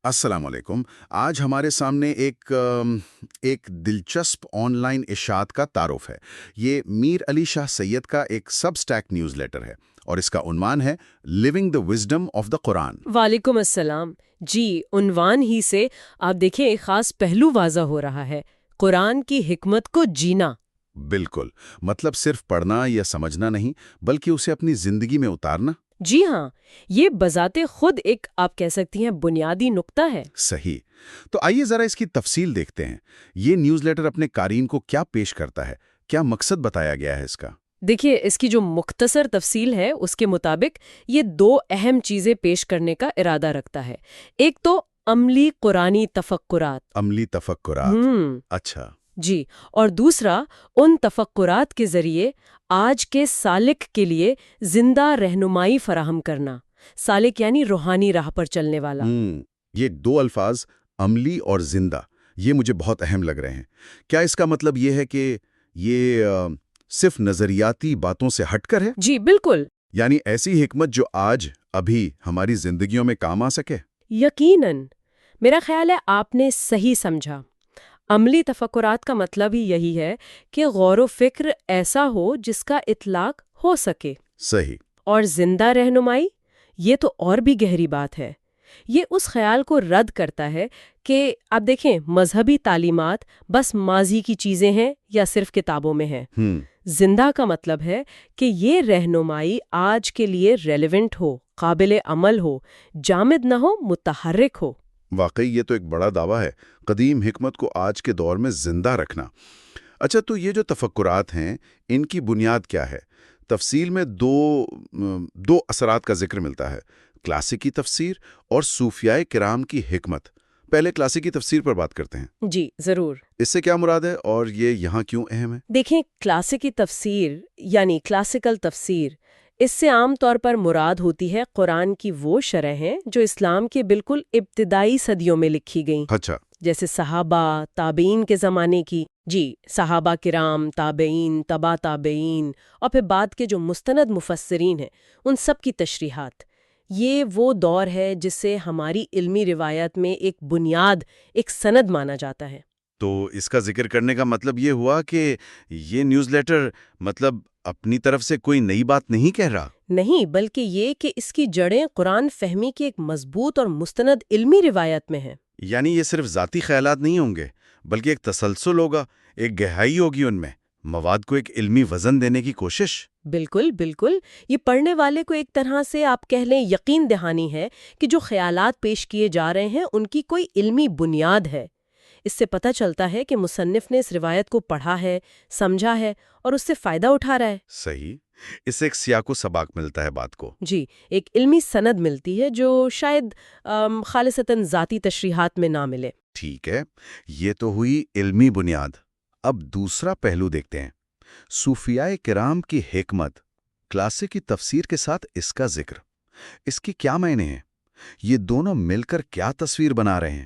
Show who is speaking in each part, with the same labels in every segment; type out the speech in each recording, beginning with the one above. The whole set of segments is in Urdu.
Speaker 1: السلام علیکم۔ آج ہمارے سامنے ایک دلچسپ آن لائن اشاعت کا تعارف ہے۔ یہ میر علی شاہ سید کا ایک سب سٹیک نیوز لیٹر ہے اور اس کا عنوان ہے living the wisdom of the Quran.
Speaker 2: وعلیکم السلام۔ جی، عنوان ہی سے آپ دیکھیں ایک خاص پہلو واضح ہو رہا ہے، قرآن کی حکمت کو جینا۔
Speaker 1: بالکل، مطلب صرف پڑھنا یا سمجھنا نہیں بلکہ اسے اپنی زندگی میں اتارنا۔
Speaker 2: جی ہاں، یہ بذات خود ایک آپ کہہ سکتی ہیں بنیادی نقطہ ہے۔
Speaker 1: صحیح۔ تو آئیے ذرا اس کی تفصیل دیکھتے ہیں۔ یہ نیوز لیٹر اپنے قارئین کو کیا پیش کرتا ہے؟ کیا مقصد بتایا گیا ہے اس کا؟
Speaker 2: دیکھیے، اس کی جو مختصر تفصیل ہے اس کے مطابق یہ دو اہم چیزیں پیش کرنے کا ارادہ رکھتا ہے۔ ایک تو عملی قرآنی تفکرات۔
Speaker 1: عملی تفکرات، اچھا۔
Speaker 2: جی، اور دوسرا ان تفکرات کے ذریعے آج کے سالک کے لیے زندہ رہنمائی فراہم کرنا۔ سالک یعنی روحانی راہ پر چلنے والا۔
Speaker 1: یہ دو الفاظ عملی اور زندہ یہ مجھے بہت اہم لگ رہے ہیں۔ کیا اس کا مطلب یہ ہے کہ یہ صرف نظریاتی باتوں سے ہٹ کر ہے؟
Speaker 2: جی بالکل۔
Speaker 1: یعنی ایسی حکمت جو آج ابھی ہماری زندگیوں میں کام آ سکے؟
Speaker 2: یقیناً، میرا خیال ہے آپ نے صحیح سمجھا۔ عملی تفکرات کا مطلب ہی یہی ہے کہ غور و فکر ایسا ہو جس کا اطلاق ہو سکے۔
Speaker 1: صحیح۔
Speaker 2: اور زندہ رہنمائی، یہ تو اور بھی گہری بات ہے۔ یہ اس خیال کو رد کرتا ہے کہ آپ دیکھیں مذہبی تعلیمات بس ماضی کی چیزیں ہیں یا صرف کتابوں میں ہیں۔ زندہ کا مطلب ہے کہ یہ رہنمائی آج کے لیے ریلیونٹ ہو، قابل عمل ہو، جامد نہ ہو، متحرک ہو۔
Speaker 1: واقعی یہ تو ایک بڑا دعویٰ ہے، قدیم حکمت کو آج کے دور میں زندہ رکھنا۔ اچھا، تو یہ جو تفکرات ہیں ان کی بنیاد کیا ہے؟ تفصیل میں دو اثرات کا ذکر ملتا ہے، کلاسیکی تفسیر اور صوفیاء کرام کی حکمت۔ پہلے کلاسیکی تفسیر پر بات کرتے ہیں۔
Speaker 2: جی ضرور۔
Speaker 1: اس سے کیا مراد ہے اور یہ یہاں کیوں اہم ہے؟
Speaker 2: دیکھیں، کلاسیکی تفسیر یعنی کلاسیکل تفسیر، اس سے عام طور پر مراد ہوتی ہے قرآن کی وہ شرحیں جو اسلام کے بالکل ابتدائی صدیوں میں لکھی گئیں۔
Speaker 1: اچھا۔
Speaker 2: جیسے صحابہ، تابعین کے زمانے کی، صحابہ کرام، تابعین، تبا تابعین، اور پھر بعد کے جو مستند مفسرین ہیں ان سب کی تشریحات۔ یہ وہ دور ہے جسے ہماری علمی روایت میں ایک بنیاد، ایک سند مانا جاتا ہے۔
Speaker 1: تو اس کا ذکر کرنے کا مطلب یہ ہوا کہ یہ نیوز لیٹر مطلب اپنی طرف سے کوئی نئی بات نہیں کہہ رہا؟
Speaker 2: نہیں، بلکہ یہ کہ اس کی جڑیں قرآن فہمی کی ایک مضبوط اور مستند علمی روایت میں ہیں۔
Speaker 1: یعنی یہ صرف ذاتی خیالات نہیں ہوں گے بلکہ ایک تسلسل ہوگا، ایک گہرائی ہوگی ان میں، مواد کو ایک علمی وزن دینے کی کوشش۔
Speaker 2: بالکل بالکل، یہ پڑھنے والے کو ایک طرح سے آپ کہہ لیں یقین دہانی ہے کہ جو خیالات پیش کیے جا رہے ہیں ان کی کوئی علمی بنیاد ہے۔ اس سے پتہ چلتا ہے کہ مصنف نے اس روایت کو پڑھا ہے، سمجھا ہے اور اس سے فائدہ اٹھا رہا ہے۔
Speaker 1: صحیح، اس سے ایک سیاق و سباق ملتا ہے بات کو۔
Speaker 2: جی، ایک علمی سند ملتی ہے جو شاید خالصتاً ذاتی تشریحات میں نہ ملے۔
Speaker 1: ٹھیک ہے، یہ تو ہوئی علمی بنیاد۔ اب دوسرا پہلو دیکھتے ہیں، صوفیاء کرام کی حکمت، کلاسیکی تفسیر کے ساتھ اس کا ذکر۔ اس کی کیا معنی ہے؟ یہ دونوں مل کر کیا تصویر بنا رہے ہیں؟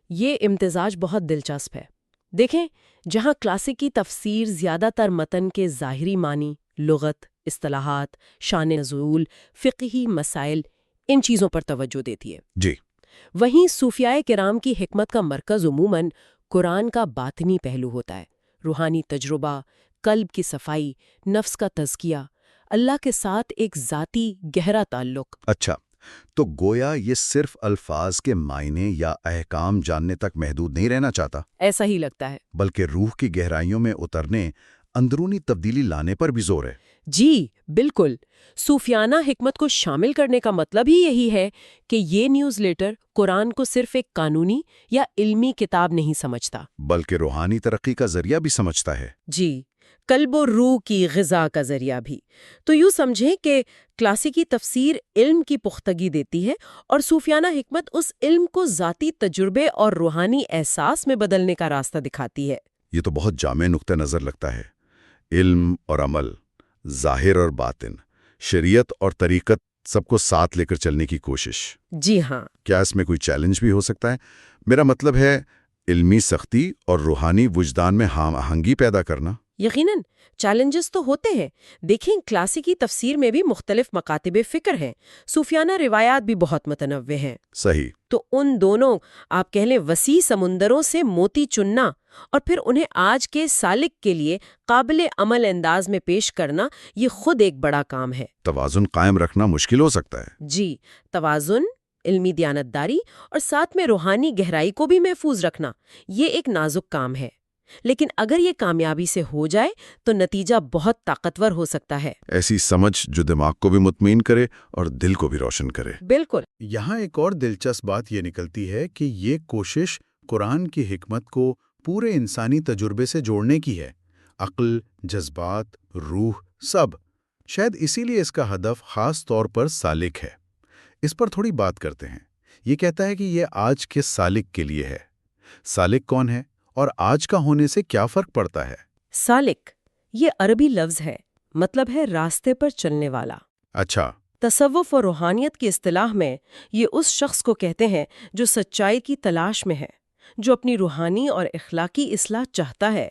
Speaker 2: یہ امتزاج بہت دلچسپ ہے۔ دیکھیں، جہاں کلاسیکی تفسیر زیادہ تر متن کے ظاہری معنی، لغت، اصطلاحات، شان نزول، فقہی مسائل، ان چیزوں پر توجہ دیتی ہے،
Speaker 1: جی،
Speaker 2: وہیں صوفیاء کرام کی حکمت کا مرکز عموماً قرآن کا باطنی پہلو ہوتا ہے، روحانی تجربہ، قلب کی صفائی، نفس کا تزکیہ، اللہ کے ساتھ ایک ذاتی گہرا تعلق۔
Speaker 1: اچھا، تو گویا یہ صرف الفاظ کے معنی یا احکام جاننے تک محدود نہیں رہنا چاہتا،
Speaker 2: ایسا ہی لگتا ہے۔
Speaker 1: بلکہ روح کی گہرائیوں میں اترنے، اندرونی تبدیلی لانے پر بھی زور ہے۔
Speaker 2: جی بالکل، صوفیانہ حکمت کو شامل کرنے کا مطلب ہی یہی ہے کہ یہ نیوز لیٹر قرآن کو صرف ایک قانونی یا علمی کتاب نہیں سمجھتا،
Speaker 1: بلکہ روحانی ترقی کا ذریعہ بھی سمجھتا ہے۔
Speaker 2: جی، قلب و روح کی غذا کا ذریعہ بھی۔ تو یوں سمجھیں کہ کلاسیکی تفسیر علم کی پختگی دیتی ہے اور صوفیانہ حکمت اس علم کو ذاتی تجربے اور روحانی احساس میں بدلنے کا راستہ دکھاتی ہے۔
Speaker 1: یہ تو بہت جامع نقطہ نظر لگتا ہے، علم اور عمل، ظاہر اور باطن، شریعت اور طریقت، سب کو ساتھ لے کر چلنے کی کوشش۔
Speaker 2: جی ہاں۔
Speaker 1: کیا اس میں کوئی چیلنج بھی ہو سکتا ہے؟ میرا مطلب ہے علمی سختی اور روحانی وجدان میں ہم آہنگی پیدا کرنا۔
Speaker 2: یقیناً چیلنجز تو ہوتے ہیں. دیکھیں کلاسیکی تفسیر میں بھی مختلف مکاتب فکر ہیں، صوفیانہ روایات بھی بہت متنوع ہیں.
Speaker 1: صحیح.
Speaker 2: تو ان دونوں آپ کہہ لیں وسیع سمندروں سے موتی چننا اور پھر انہیں آج کے سالک کے لیے قابل عمل انداز میں پیش کرنا، یہ خود ایک بڑا کام ہے.
Speaker 1: توازن قائم رکھنا مشکل ہو سکتا ہے.
Speaker 2: جی، توازن، علمی دیانتداری اور ساتھ میں روحانی گہرائی کو بھی محفوظ رکھنا، یہ ایک نازک کام ہے. لیکن اگر یہ کامیابی سے ہو جائے تو نتیجہ بہت طاقتور ہو سکتا ہے.
Speaker 1: ایسی سمجھ جو دماغ کو بھی مطمئن کرے اور دل کو بھی روشن کرے.
Speaker 2: بالکل.
Speaker 3: یہاں ایک اور دلچسپ بات یہ نکلتی ہے کہ یہ کوشش قرآن کی حکمت کو پورے انسانی تجربے سے جوڑنے کی ہے. عقل، جذبات، روح، سب. شاید اسی لیے اس کا ہدف خاص طور پر سالک ہے. اس پر تھوڑی بات کرتے ہیں. یہ کہتا ہے کہ یہ آج کے سالک کے لیے ہے. سالک کون ہے اور آج کا ہونے سے کیا فرق پڑتا ہے؟
Speaker 2: سالک یہ عربی لفظ ہے، مطلب ہے راستے پر چلنے والا.
Speaker 3: اچھا.
Speaker 2: تصوف اور روحانیت کی اصطلاح میں یہ اس شخص کو کہتے ہیں جو سچائی کی تلاش میں ہے، جو اپنی روحانی اور اخلاقی اصلاح چاہتا ہے،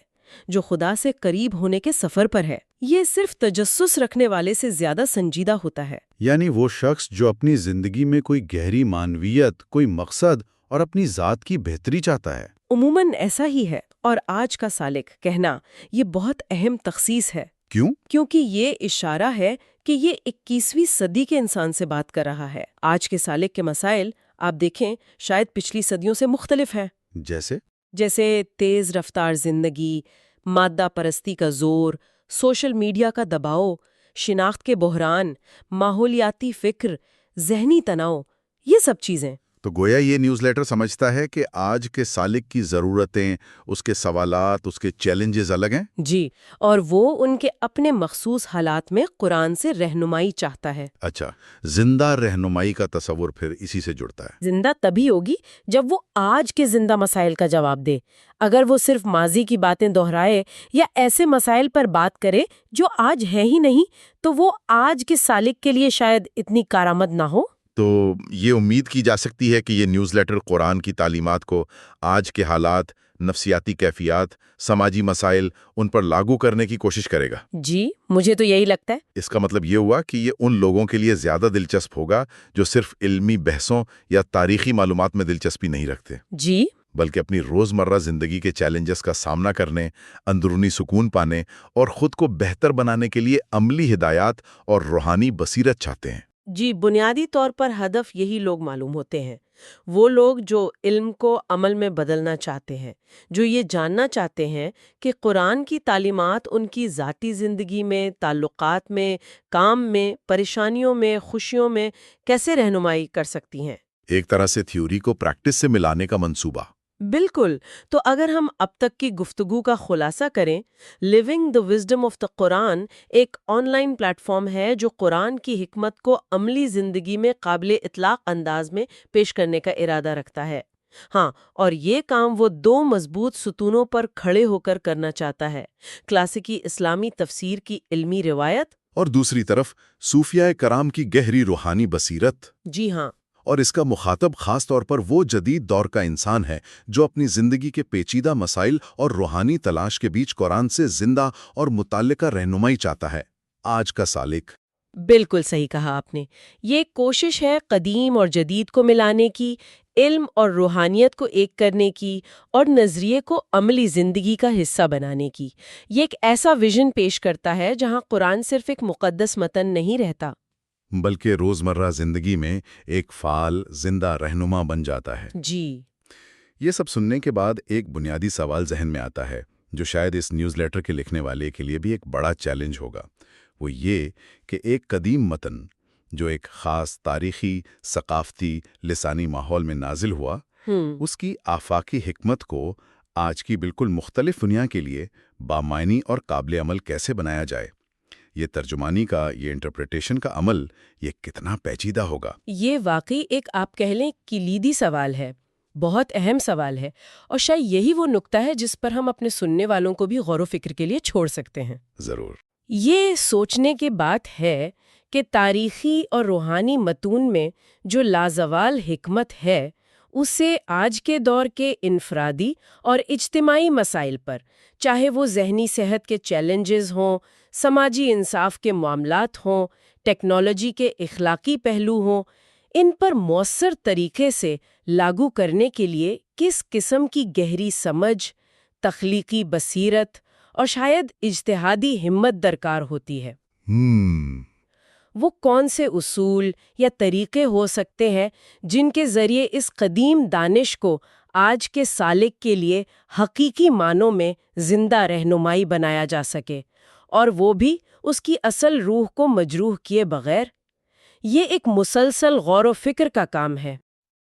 Speaker 2: جو خدا سے قریب ہونے کے سفر پر ہے. یہ صرف تجسس رکھنے والے سے زیادہ سنجیدہ ہوتا ہے.
Speaker 3: یعنی وہ شخص جو اپنی زندگی میں کوئی گہری معنویت، کوئی مقصد اور اپنی ذات کی بہتری چاہتا ہے.
Speaker 2: عموماً ایسا ہی ہے. اور آج کا سالک کہنا یہ بہت اہم تخصیص ہے.
Speaker 3: کیوں؟
Speaker 2: کیونکہ یہ اشارہ ہے کہ یہ 21ویں صدی کے انسان سے بات کر رہا ہے. آج کے سالک کے مسائل آپ دیکھیں شاید پچھلی صدیوں سے مختلف ہیں. جیسے تیز رفتار زندگی، مادہ پرستی کا زور، سوشل میڈیا کا دباؤ، شناخت کے بحران، ماحولیاتی فکر، ذہنی تناؤ، یہ سب چیزیں.
Speaker 1: تو گویا یہ نیوز لیٹر سمجھتا ہے کہ آج کے سالک کی ضرورتیں، اس کے سوالات، اس کے چیلنجز الگ ہیں؟
Speaker 2: جی، اور وہ ان کے اپنے مخصوص حالات میں قرآن سے رہنمائی چاہتا ہے.
Speaker 1: اچھا، زندہ رہنمائی کا تصور پھر اسی سے جڑتا ہے.
Speaker 2: زندہ تبھی ہوگی جب وہ آج کے زندہ مسائل کا جواب دے. اگر وہ صرف ماضی کی باتیں دہرائے یا ایسے مسائل پر بات کرے جو آج ہے ہی نہیں، تو وہ آج کے سالک کے لیے شاید اتنی کارآمد نہ ہو.
Speaker 1: تو یہ امید کی جا سکتی ہے کہ یہ نیوز لیٹر قرآن کی تعلیمات کو آج کے حالات، نفسیاتی کیفیات، سماجی مسائل، ان پر لاگو کرنے کی کوشش کرے گا.
Speaker 2: جی، مجھے تو یہی لگتا ہے.
Speaker 1: اس کا مطلب یہ ہوا کہ یہ ان لوگوں کے لیے زیادہ دلچسپ ہوگا جو صرف علمی بحثوں یا تاریخی معلومات میں دلچسپی نہیں رکھتے.
Speaker 2: جی،
Speaker 1: بلکہ اپنی روزمرہ زندگی کے چیلنجز کا سامنا کرنے، اندرونی سکون پانے اور خود کو بہتر بنانے کے لیے عملی ہدایات اور روحانی بصیرت چاہتے ہیں.
Speaker 2: جی، بنیادی طور پر ہدف یہی لوگ معلوم ہوتے ہیں. وہ لوگ جو علم کو عمل میں بدلنا چاہتے ہیں، جو یہ جاننا چاہتے ہیں کہ قرآن کی تعلیمات ان کی ذاتی زندگی میں، تعلقات میں، کام میں، پریشانیوں میں، خوشیوں میں کیسے رہنمائی کر سکتی ہیں.
Speaker 1: ایک طرح سے تھیوری کو پریکٹس سے ملانے کا منصوبہ.
Speaker 2: بالکل. تو اگر ہم اب تک کی گفتگو کا خلاصہ کریں، living the wisdom of the Quran ایک آن لائن پلیٹ فارم ہے جو قرآن کی حکمت کو عملی زندگی میں قابل اطلاق انداز میں پیش کرنے کا ارادہ رکھتا ہے. ہاں، اور یہ کام وہ 2 مضبوط ستونوں پر کھڑے ہو کر کرنا چاہتا ہے: کلاسیکی اسلامی تفسیر کی علمی روایت
Speaker 1: اور دوسری طرف صوفیاء کرام کی گہری روحانی بصیرت.
Speaker 2: جی ہاں.
Speaker 1: اور اس کا مخاطب خاص طور پر وہ جدید دور کا انسان ہے جو اپنی زندگی کے پیچیدہ مسائل اور روحانی تلاش کے بیچ قرآن سے زندہ اور متعلقہ رہنمائی چاہتا ہے. آج کا سالک.
Speaker 2: بالکل صحیح کہا آپ نے. یہ ایک کوشش ہے قدیم اور جدید کو ملانے کی، علم اور روحانیت کو ایک کرنے کی، اور نظریے کو عملی زندگی کا حصہ بنانے کی. یہ ایک ایسا ویژن پیش کرتا ہے جہاں قرآن صرف ایک مقدس متن نہیں رہتا،
Speaker 1: بلکہ روزمرہ زندگی میں ایک فعال، زندہ رہنما بن جاتا ہے.
Speaker 2: جی.
Speaker 1: یہ سب سننے کے بعد ایک بنیادی سوال ذہن میں آتا ہے جو شاید اس نیوز لیٹر کے لکھنے والے کے لیے بھی ایک بڑا چیلنج ہوگا. وہ یہ کہ ایک قدیم متن جو ایک خاص تاریخی، ثقافتی، لسانی ماحول میں نازل ہوا، اس کی آفاقی حکمت کو آج کی بالکل مختلف دنیا کے لیے بامعنی اور قابل عمل کیسے بنایا جائے. یہ ترجمانی کا، یہ انٹرپریٹیشن کا عمل، یہ کتنا پیچیدہ ہوگا.
Speaker 2: یہ واقعی ایک آپ کہہ لیں کلیدی سوال ہے، بہت اہم سوال ہے، اور شاید یہی وہ نقطہ ہے جس پر ہم اپنے سننے والوں کو بھی غور و فکر کے لیے چھوڑ سکتے ہیں.
Speaker 1: ضرور.
Speaker 2: یہ سوچنے کی بات ہے کہ تاریخی اور روحانی متون میں جو لازوال حکمت ہے، اسے آج کے دور کے انفرادی اور اجتماعی مسائل پر، چاہے وہ ذہنی صحت کے چیلنجز ہوں، سماجی انصاف کے معاملات ہوں، ٹیکنالوجی کے اخلاقی پہلو ہوں، ان پر مؤثر طریقے سے لاگو کرنے کے لیے کس قسم کی گہری سمجھ، تخلیقی بصیرت اور شاید اجتہادی ہمت درکار ہوتی ہے۔ وہ کون سے اصول یا طریقے ہو سکتے ہیں جن کے ذریعے اس قدیم دانش کو آج کے سالک کے لیے حقیقی معنوں میں زندہ رہنمائی بنایا جا سکے، اور وہ بھی اس کی اصل روح کو مجروح کیے بغیر؟ یہ ایک مسلسل غور و فکر کا کام ہے۔